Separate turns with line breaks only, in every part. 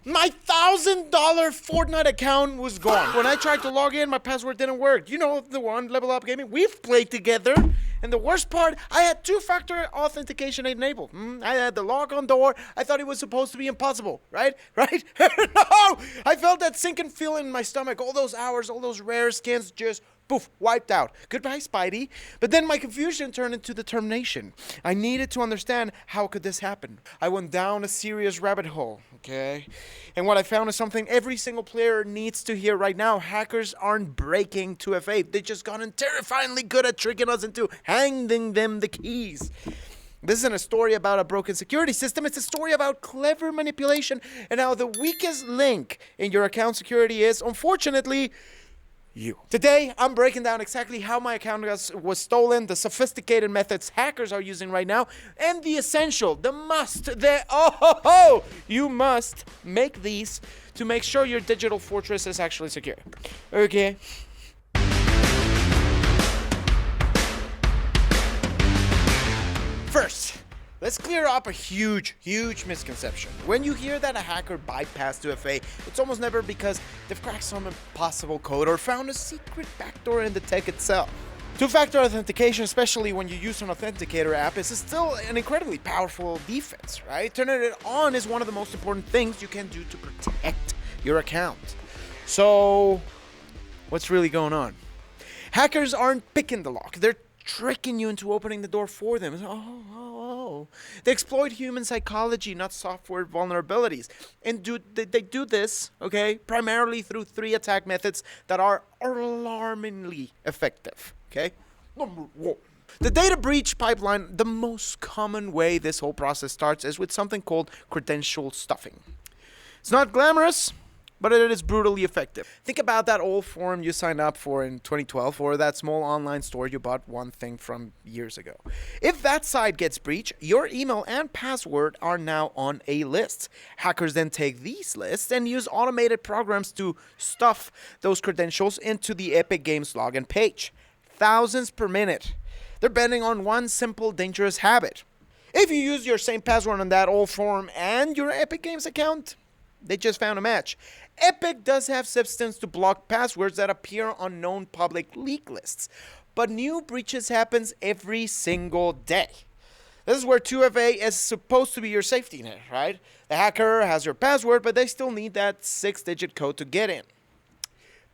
My $1,000 Fortnite account was gone. When I tried to log in, my password didn't work. You know, the one, Level Up Gaming. We've played together. And the worst part, I had two-factor authentication enabled. I had the lock-on door. I thought it was supposed to be impossible, right? Right? No! I felt that sinking feeling in my stomach. All those hours, all those rare skins just, poof, wiped out. Goodbye, Spidey. But then my confusion turned into determination. I needed to understand how could this happen. I went down a serious rabbit hole, okay? And what I found is something every single player needs to hear right now. Hackers aren't breaking 2FA. They just gotten terrifyingly good at tricking us into handing them the keys. This isn't a story about a broken security system. It's a story about clever manipulation and how the weakest link in your account security is, unfortunately, you. Today, I'm breaking down exactly how my account was stolen, the sophisticated methods hackers are using right now, and the essential, the must, you must make these to make sure your digital fortress is actually secure. Okay? First, let's clear up a huge misconception. When you hear that a hacker bypassed 2FA, it's almost never because they've cracked some impossible code or found a secret backdoor in the tech itself. Two-factor authentication, especially when you use an authenticator app, is still an incredibly powerful defense, right? Turning it on is one of the most important things you can do to protect your account. So, what's really going on? Hackers aren't picking the lock. They're tricking you into opening the door for them. They exploit human psychology, not software vulnerabilities. And they do this, okay, primarily through 3 attack methods that are alarmingly effective, okay? Number 1. The data breach pipeline, the most common way this whole process starts is with something called credential stuffing. It's not glamorous, but it is brutally effective. Think about that old forum you signed up for in 2012 or that small online store you bought one thing from years ago. If that site gets breached, your email and password are now on a list. Hackers then take these lists and use automated programs to stuff those credentials into the Epic Games login page. Thousands per minute. They're betting on one simple dangerous habit. If you use your same password on that old forum and your Epic Games account, they just found a match. Epic does have systems to block passwords that appear on known public leak lists, but new breaches happens every single day. This is where 2FA is supposed to be your safety net, right? The hacker has your password, but they still need that 6-digit code to get in.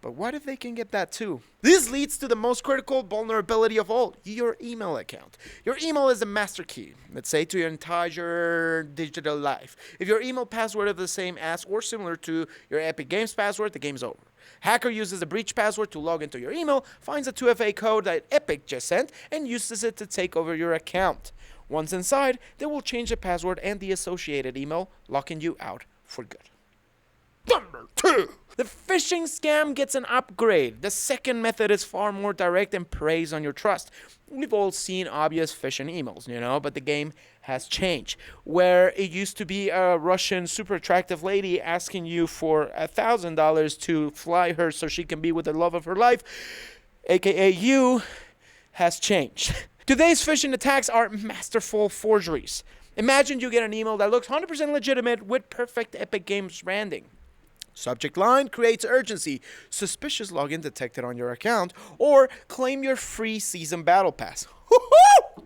But what if they can get that too? This leads to the most critical vulnerability of all, your email account. Your email is the master key, let's say, to your entire digital life. If your email password is the same as or similar to your Epic Games password, the game's over. Hacker uses the breach password to log into your email, finds a 2FA code that Epic just sent, and uses it to take over your account. Once inside, they will change the password and the associated email, locking you out for good. Number 2. The phishing scam gets an upgrade. The second method is far more direct and preys on your trust. We've all seen obvious phishing emails, but the game has changed. Where it used to be a Russian super attractive lady asking you for $1,000 to fly her so she can be with the love of her life, aka you, has changed. Today's phishing attacks are masterful forgeries. Imagine you get an email that looks 100% legitimate with perfect Epic Games branding. Subject line creates urgency, suspicious login detected on your account, or claim your free season battle pass. Woo-hoo!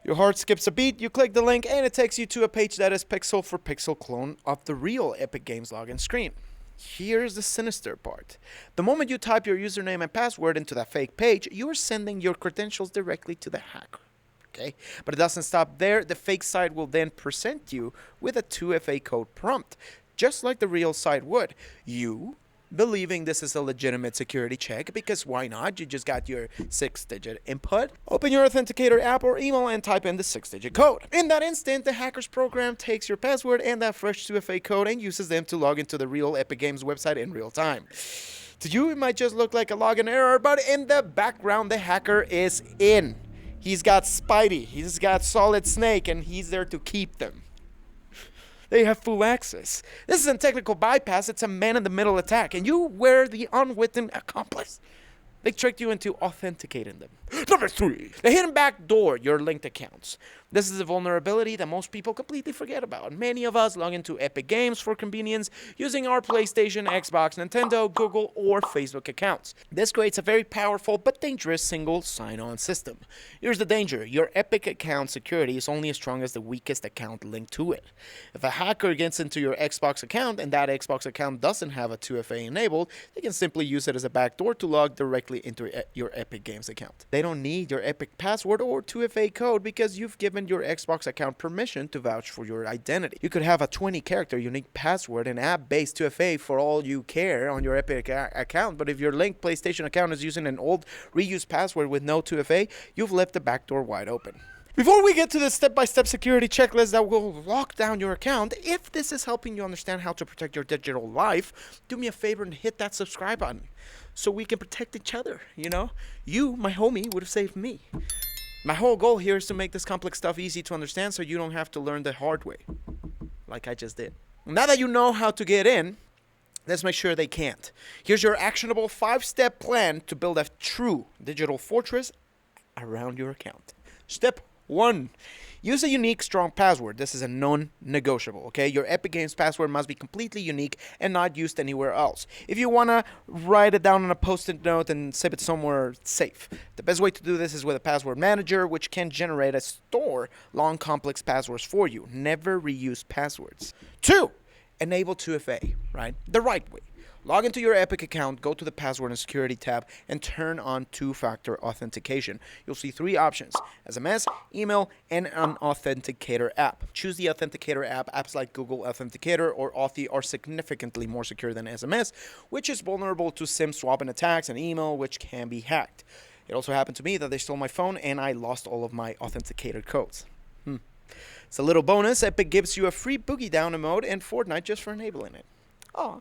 Your heart skips a beat, you click the link, and it takes you to a page that is pixel for pixel clone of the real Epic Games login screen. Here's the sinister part. The moment you type your username and password into that fake page, you are sending your credentials directly to the hacker. Okay? But it doesn't stop there. The fake site will then present you with a 2FA code prompt, just like the real site would. You, believing this is a legitimate security check, because why not? You just got your 6-digit input. Open your authenticator app or email and type in the 6-digit code. In that instant, the hacker's program takes your password and that fresh 2FA code and uses them to log into the real Epic Games website in real time. To you, it might just look like a login error, but in the background, the hacker is in. He's got Spidey, he's got Solid Snake, and he's there to keep them. They have full access. This isn't technical bypass, it's a man-in-the-middle attack, and you were the unwitting accomplice. They tricked you into authenticating them. Number 3, the hidden backdoor your linked accounts. This is a vulnerability that most people completely forget about. Many of us log into Epic Games for convenience using our PlayStation, Xbox, Nintendo, Google, or Facebook accounts. This creates a very powerful but dangerous single sign-on system. Here's the danger. Your Epic account security is only as strong as the weakest account linked to it. If a hacker gets into your Xbox account and that Xbox account doesn't have a 2FA enabled, they can simply use it as a backdoor to log directly into your Epic Games account. They don't need your Epic password or 2FA code because you've given your Xbox account permission to vouch for your identity. You could have a 20-character unique password and app-based 2FA for all you care on your Epic account, but if your linked PlayStation account is using an old reused password with no 2FA, you've left the backdoor wide open. Before we get to the step-by-step security checklist that will lock down your account, if this is helping you understand how to protect your digital life, do me a favor and hit that subscribe button so we can protect each other, you know? You, my homie, would have saved me. My whole goal here is to make this complex stuff easy to understand so you don't have to learn the hard way, like I just did. Now that you know how to get in, let's make sure they can't. Here's your actionable 5-step plan to build a true digital fortress around your account. Step 1. Use a unique, strong password. This is a non-negotiable, okay? Your Epic Games password must be completely unique and not used anywhere else. If you want to write it down on a post-it note and save it somewhere safe. The best way to do this is with a password manager, which can generate and store long, complex passwords for you. Never reuse passwords. 2. Enable 2FA, right? The right way. Log into your Epic account, go to the Password and Security tab, and turn on two-factor authentication. You'll see 3 options: SMS, email, and an authenticator app. Choose the authenticator app. Apps like Google Authenticator or Authy are significantly more secure than SMS, which is vulnerable to SIM swapping attacks, and email, which can be hacked. It also happened to me that they stole my phone, and I lost all of my authenticator codes. It's a little bonus. Epic gives you a free boogie down emote in Fortnite just for enabling it. Aw.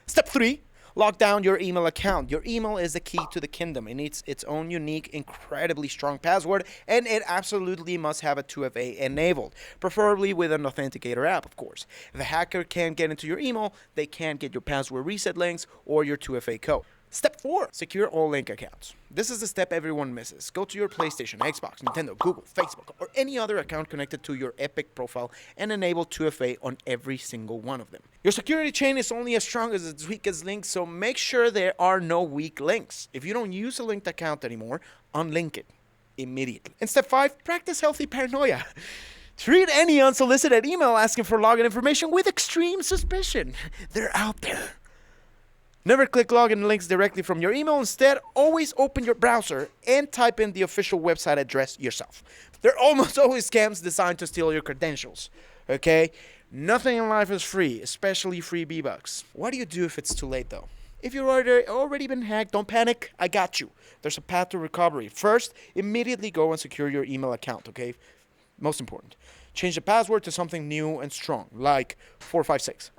Step 3, lock down your email account. Your email is the key to the kingdom. It needs its own unique, incredibly strong password, and it absolutely must have a 2FA enabled, preferably with an authenticator app, of course. If a hacker can't get into your email, they can't get your password reset links or your 2FA code. Step 4, secure all link accounts. This is the step everyone misses. Go to your PlayStation, Xbox, Nintendo, Google, Facebook, or any other account connected to your Epic profile and enable 2FA on every single one of them. Your security chain is only as strong as its weakest link, so make sure there are no weak links. If you don't use a linked account anymore, unlink it immediately. And step 5, practice healthy paranoia. Treat any unsolicited email asking for login information with extreme suspicion. They're out there. Never click login links directly from your email. Instead, always open your browser and type in the official website address yourself. There are almost always scams designed to steal your credentials, okay? Nothing in life is free, especially free V-Bucks. What do you do if it's too late, though? If you've already been hacked, don't panic. I got you. There's a path to recovery. First, immediately go and secure your email account, okay? Most important. Change the password to something new and strong, like 456.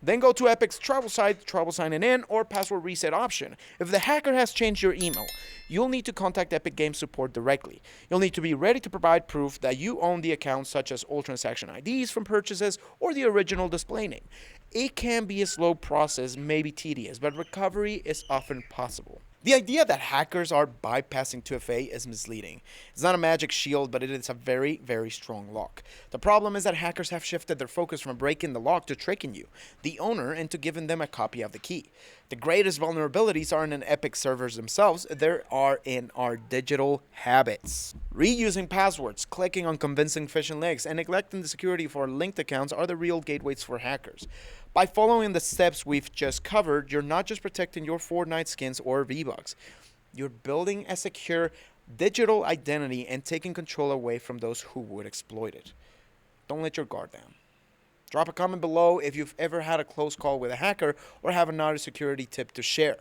Then go to Epic's travel site, travel sign in, or password reset option. If the hacker has changed your email, you'll need to contact Epic Games support directly. You'll need to be ready to provide proof that you own the account, such as all transaction IDs from purchases or the original display name. It can be a slow process, maybe tedious, but recovery is often possible. The idea that hackers are bypassing 2FA is misleading. It's not a magic shield, but it is a very, very strong lock. The problem is that hackers have shifted their focus from breaking the lock to tricking you, the owner, into giving them a copy of the key. The greatest vulnerabilities aren't in Epic servers themselves, they are in our digital habits. Reusing passwords, clicking on convincing phishing links, and neglecting the security for linked accounts are the real gateways for hackers. By following the steps we've just covered, you're not just protecting your Fortnite skins or V-Bucks. You're building a secure digital identity and taking control away from those who would exploit it. Don't let your guard down. Drop a comment below if you've ever had a close call with a hacker or have another security tip to share.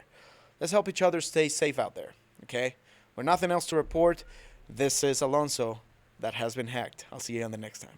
Let's help each other stay safe out there, okay? With nothing else to report, this is Alonso that has been hacked. I'll see you on the next time.